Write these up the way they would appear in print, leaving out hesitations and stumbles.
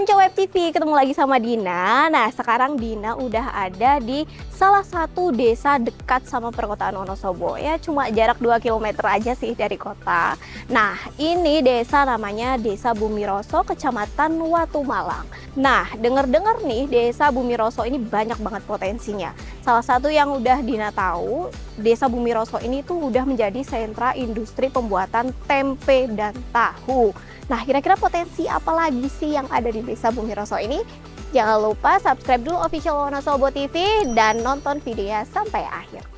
Konco Web TV, ketemu lagi sama Dina. Nah, sekarang Dina udah ada di salah satu desa dekat sama perkotaan Wonosobo. Ya, cuma jarak 2 km aja sih dari kota. Nah, ini desa namanya Desa Bumiroso, Kecamatan Watumalang. Nah, denger-dengar nih, Desa Bumiroso ini banyak banget potensinya. Salah satu yang udah Dina tahu, Desa Bumiroso ini tuh udah menjadi sentra industri pembuatan tempe dan tahu. Nah, kira-kira potensi apa lagi sih yang ada di Desa Bumiroso ini? Jangan lupa subscribe dulu official Wonosobo TV dan nonton videonya sampai akhir.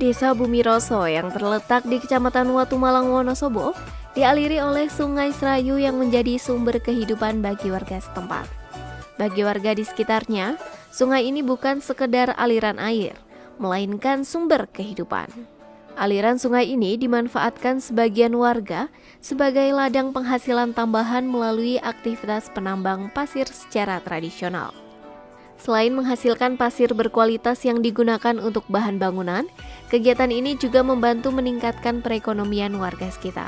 Desa Bumiroso yang terletak di Kecamatan Watumalang, Wonosobo dialiri oleh Sungai Serayu yang menjadi sumber kehidupan bagi warga setempat. Bagi warga di sekitarnya, sungai ini bukan sekedar aliran air, melainkan sumber kehidupan. Aliran sungai ini dimanfaatkan sebagian warga sebagai ladang penghasilan tambahan melalui aktivitas penambang pasir secara tradisional. Selain menghasilkan pasir berkualitas yang digunakan untuk bahan bangunan, kegiatan ini juga membantu meningkatkan perekonomian warga sekitar.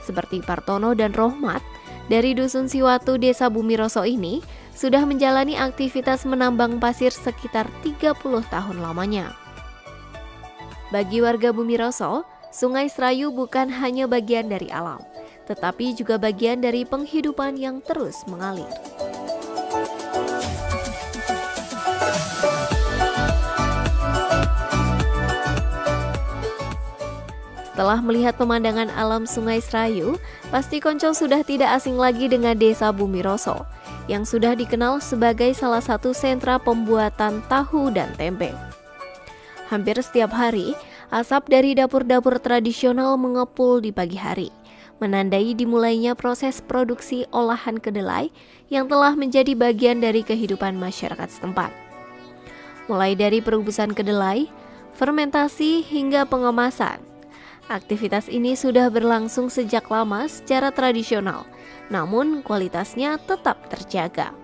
Seperti Partono dan Rohmat, dari Dusun Siwatu Desa Bumiroso ini sudah menjalani aktivitas menambang pasir sekitar 30 tahun lamanya. Bagi warga Bumiroso, Sungai Serayu bukan hanya bagian dari alam, tetapi juga bagian dari penghidupan yang terus mengalir. Setelah melihat pemandangan alam Sungai Serayu, pasti Konco sudah tidak asing lagi dengan Desa Bumiroso, yang sudah dikenal sebagai salah satu sentra pembuatan tahu dan tempe. Hampir setiap hari, asap dari dapur-dapur tradisional mengepul di pagi hari, menandai dimulainya proses produksi olahan kedelai yang telah menjadi bagian dari kehidupan masyarakat setempat. Mulai dari perebusan kedelai, fermentasi hingga pengemasan, aktivitas ini sudah berlangsung sejak lama secara tradisional, namun kualitasnya tetap terjaga.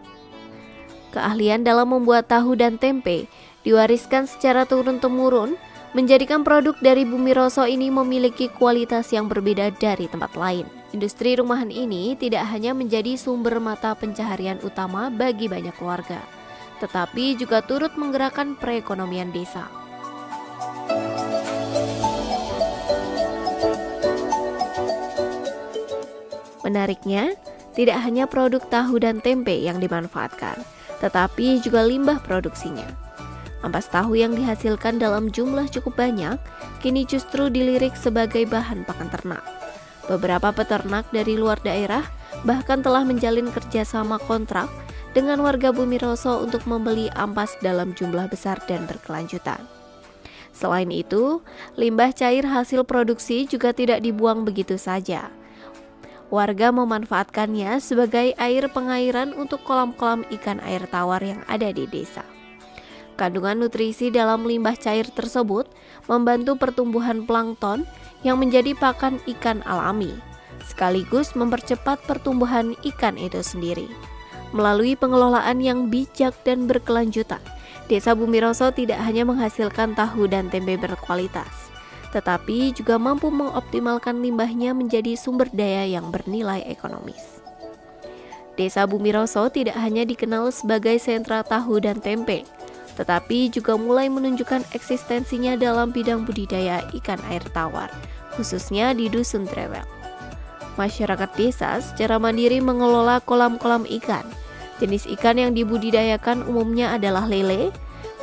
Keahlian dalam membuat tahu dan tempe diwariskan secara turun-temurun, menjadikan produk dari Bumiroso ini memiliki kualitas yang berbeda dari tempat lain. Industri rumahan ini tidak hanya menjadi sumber mata pencaharian utama bagi banyak keluarga, tetapi juga turut menggerakkan perekonomian desa. Menariknya, tidak hanya produk tahu dan tempe yang dimanfaatkan, tetapi juga limbah produksinya. Ampas tahu yang dihasilkan dalam jumlah cukup banyak, kini justru dilirik sebagai bahan pakan ternak. Beberapa peternak dari luar daerah bahkan telah menjalin kerjasama kontrak dengan warga Bumiroso untuk membeli ampas dalam jumlah besar dan berkelanjutan. Selain itu, limbah cair hasil produksi juga tidak dibuang begitu saja. Warga memanfaatkannya sebagai air pengairan untuk kolam-kolam ikan air tawar yang ada di desa. Kandungan nutrisi dalam limbah cair tersebut membantu pertumbuhan plankton yang menjadi pakan ikan alami, sekaligus mempercepat pertumbuhan ikan itu sendiri. Melalui pengelolaan yang bijak dan berkelanjutan, Desa Bumiroso tidak hanya menghasilkan tahu dan tempe berkualitas, tetapi juga mampu mengoptimalkan limbahnya menjadi sumber daya yang bernilai ekonomis. Desa Bumiroso tidak hanya dikenal sebagai sentra tahu dan tempe, tetapi juga mulai menunjukkan eksistensinya dalam bidang budidaya ikan air tawar, khususnya di Dusun Trewel. Masyarakat desa secara mandiri mengelola kolam-kolam ikan. Jenis ikan yang dibudidayakan umumnya adalah lele,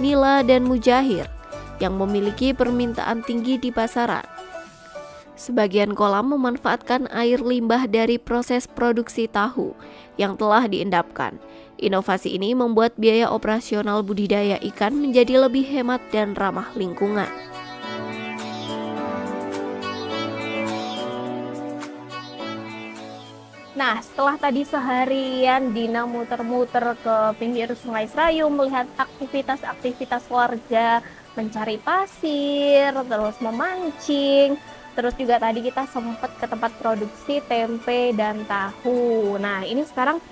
nila, dan mujahir, yang memiliki permintaan tinggi di pasaran. Sebagian kolam memanfaatkan air limbah dari proses produksi tahu yang telah diendapkan. Inovasi ini membuat biaya operasional budidaya ikan menjadi lebih hemat dan ramah lingkungan. Nah, setelah tadi seharian Dina muter-muter ke pinggir Sungai Serayu melihat aktivitas-aktivitas warga mencari pasir, terus memancing, terus juga tadi kita sempat ke tempat produksi tempe dan tahu. Nah, ini sekarang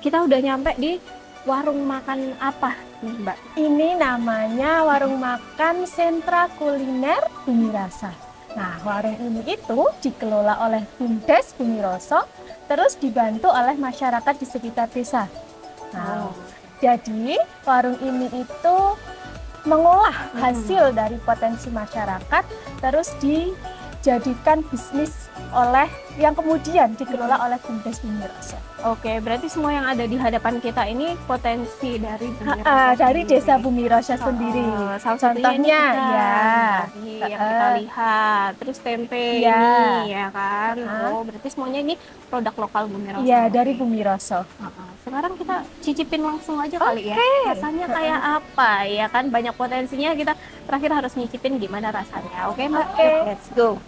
kita udah nyampe di warung makan apa nih, Mbak? Ini namanya warung makan Sentra Kuliner Bumi Rasa. Nah, warung ini itu dikelola oleh Bumdes Bumi Rasa, terus dibantu oleh masyarakat di sekitar desa. Nah, jadi warung ini itu mengolah hasil dari potensi masyarakat, terus dijadikan bisnis oleh yang kemudian dikelola oleh Bumdes Bumi Rasa. Oke, berarti semua yang ada di hadapan kita ini potensi dari Bumi Rasa dari sendiri. Desa Bumi Rasa sendiri. Salah satunya ini Contohnya, tadi yang kita lihat, terus tempe ini ya kan. Oh, berarti semuanya ini produk lokal Bumi Rasa. Iya, dari Bumi Rasa. Sekarang kita cicipin langsung aja kali ya. Rasanya kayak apa ya kan? Banyak potensinya, kita terakhir harus nyicipin gimana rasanya. Oke, Mbak? Let's go.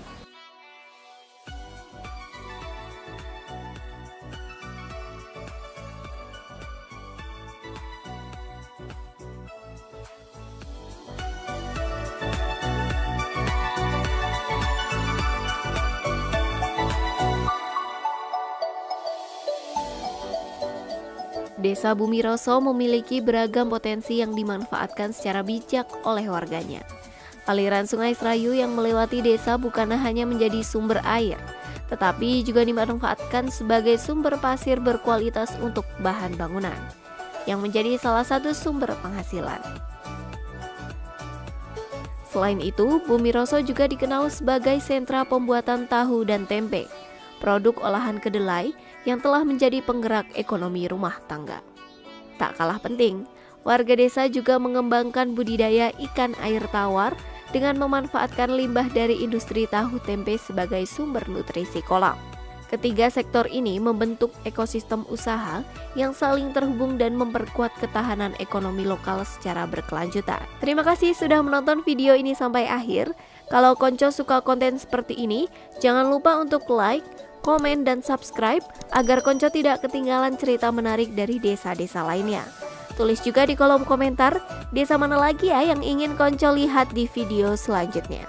Desa Bumi Rasa memiliki beragam potensi yang dimanfaatkan secara bijak oleh warganya. Aliran Sungai Serayu yang melewati desa bukan hanya menjadi sumber air, tetapi juga dimanfaatkan sebagai sumber pasir berkualitas untuk bahan bangunan, yang menjadi salah satu sumber penghasilan. Selain itu, Bumi Rasa juga dikenal sebagai sentra pembuatan tahu dan tempe, produk olahan kedelai yang telah menjadi penggerak ekonomi rumah tangga. Tak kalah penting, warga desa juga mengembangkan budidaya ikan air tawar dengan memanfaatkan limbah dari industri tahu tempe sebagai sumber nutrisi kolam. Ketiga sektor ini membentuk ekosistem usaha yang saling terhubung dan memperkuat ketahanan ekonomi lokal secara berkelanjutan. Terima kasih sudah menonton video ini sampai akhir. Kalau Konco suka konten seperti ini, jangan lupa untuk like, komen, dan subscribe agar Konco tidak ketinggalan cerita menarik dari desa-desa lainnya. Tulis juga di kolom komentar desa mana lagi ya yang ingin Konco lihat di video selanjutnya.